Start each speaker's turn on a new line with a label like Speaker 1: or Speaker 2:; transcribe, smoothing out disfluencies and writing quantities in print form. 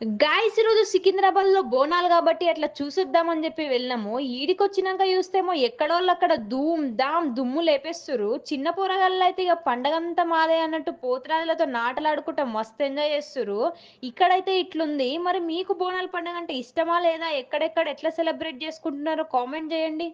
Speaker 1: Guys ఈరోజు సికింద్రాబాద్‌లో బోనాలు గాబట్టి అట్లా చూసొద్దామని జెప్పి వెళ్ళినాము. ఈడికొచ్చినంక జూస్తేమో ఎక్కడోళ్ళక్కడ ధూమ్ ధామ్ దుమ్ము లేపేస్తుర్రు. చిన్న పోరగాళ్ళైతే ఇగ పండగంతా మాదే అన్నట్టు పోతురాజులతో ఆటలాడుకుంటా మస్తు ఎంజాయ్ చేస్తుర్రు. ఇక్కడైతే ఇట్లుంది. మరి మీకు బోనాల పండగంటే ఇష్టమా లేదా? ఎక్కడెక్కడ ఎట్లా సెలబ్రేట్ చేసుకుంటున్నారో కామెంట్ జేయండి.